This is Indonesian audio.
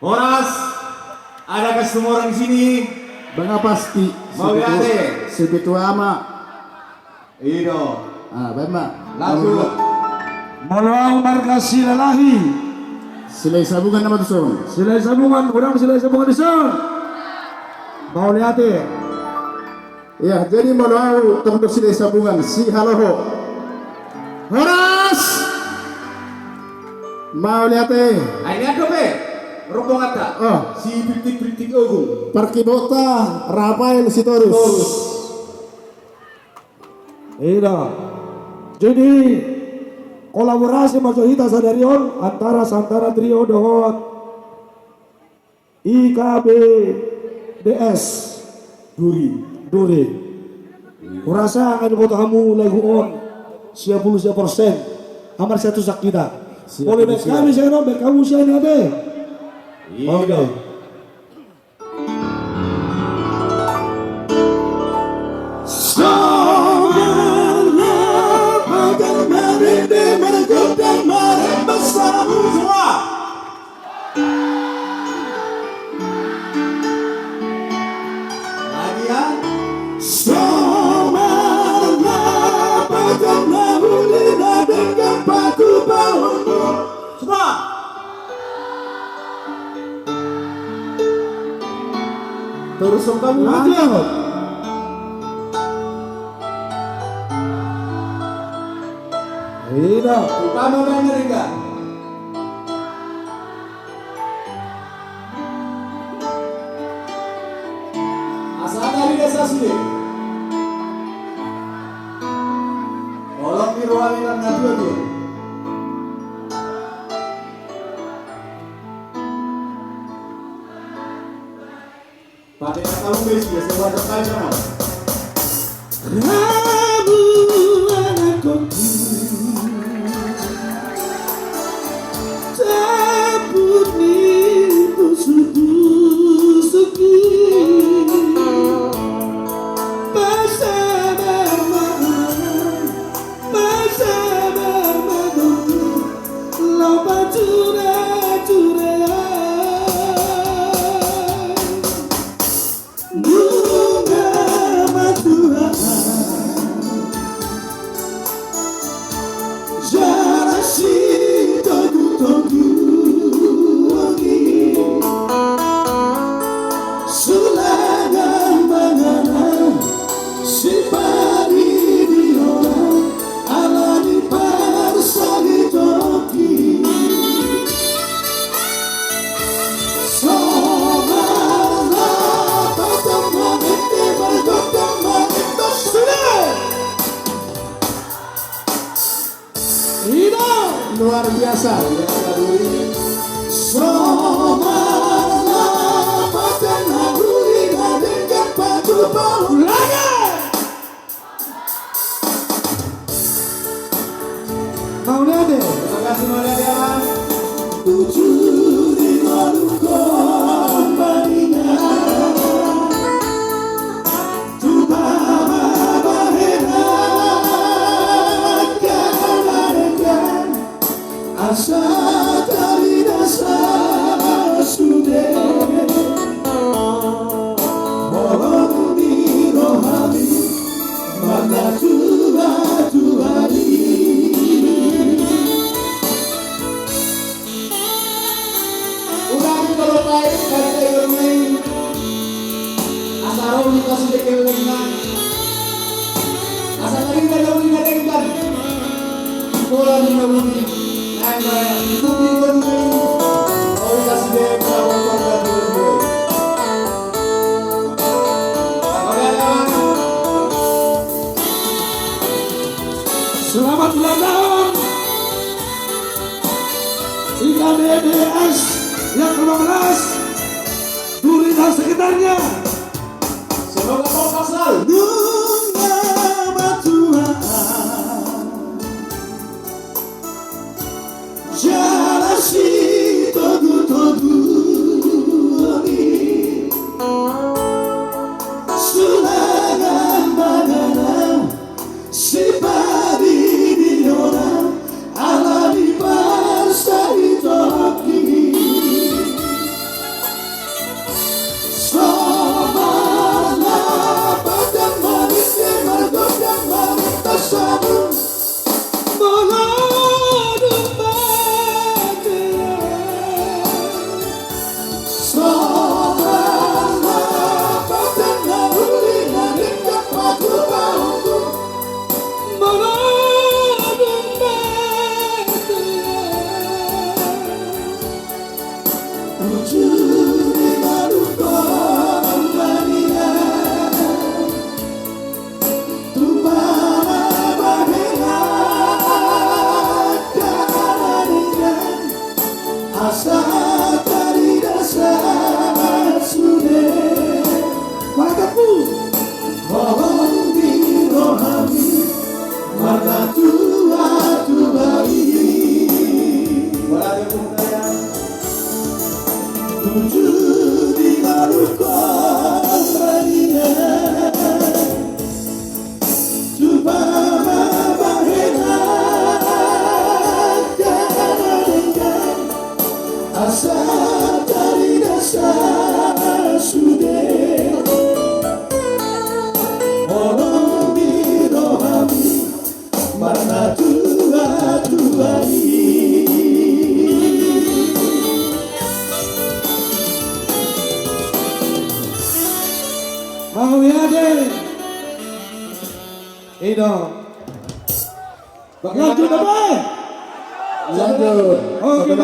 Horas, adakah semua orang di sini? Banga pasti. Mau lihat sebetul ama. Iyo. Bema. Lagu. Maluang markas silalahi. Silai sabungan nama tuh. Silai sabungan, orang silai sabungan di sana. Mau lihat Ya, jadi mau untuk silai sabungan si haloho. Horas. Mau lihat Ini ada be. Rombong kata. Oh, Si Pritik Ogung. Parkibota Rafael Sitorus. Iya. Jadi kolaborasi Majohita Sadarion antara Santara Trio Dohot IKBDS Duri. Kurasa akan foto kamu lagu on 90% amar satu sak kita. Boleh baik kami saya nombor kamu saya nabe. Iya. Lagi ya. Semua. Terus kamu aja. Iya. Utama banget enggak? Asal dari desa sini. Tolong di ruangan dan ngadu tuh. Pakai kata ubes ya, saya baca kali mana? Rabu anakku Tabut itu suki Bersama Loba cura Bunga matuhan Jarasi togu wangi Sulangan manganan Si pari diolah Ala di parsagi toki Luar biasa. Mau lihat deh. Terima kasih Maria Dewan. Asa dari dasar sudah mohon di rohani mana Tuhan Udah kalau baik dari ilmu asal kita sudah kelengan asal tadi kita jauh dari kan pulang di bumi itu pun oh kasih dia kawan-kawan dulu. Selamat ulang tahun IKBDS yang ke-15 Duri dan sekitarnya. Semoga kau selalu Bunga matuhan Jarasi togu wangi Sulangan banana Si pari diolah Ala di parsagi toki Tujuh baru kembalinya Tumpah bahena Karangan Asa tadi dasar sudah Mataku Mohon dirohami Mata tua bayi Tujuh di baru kembalinya Coba bahena Karangan Asa dari dasar sudah Orang dirohami Mana tua ini Mau ya deh Ini Lanjut apa? Lanjut. Oke.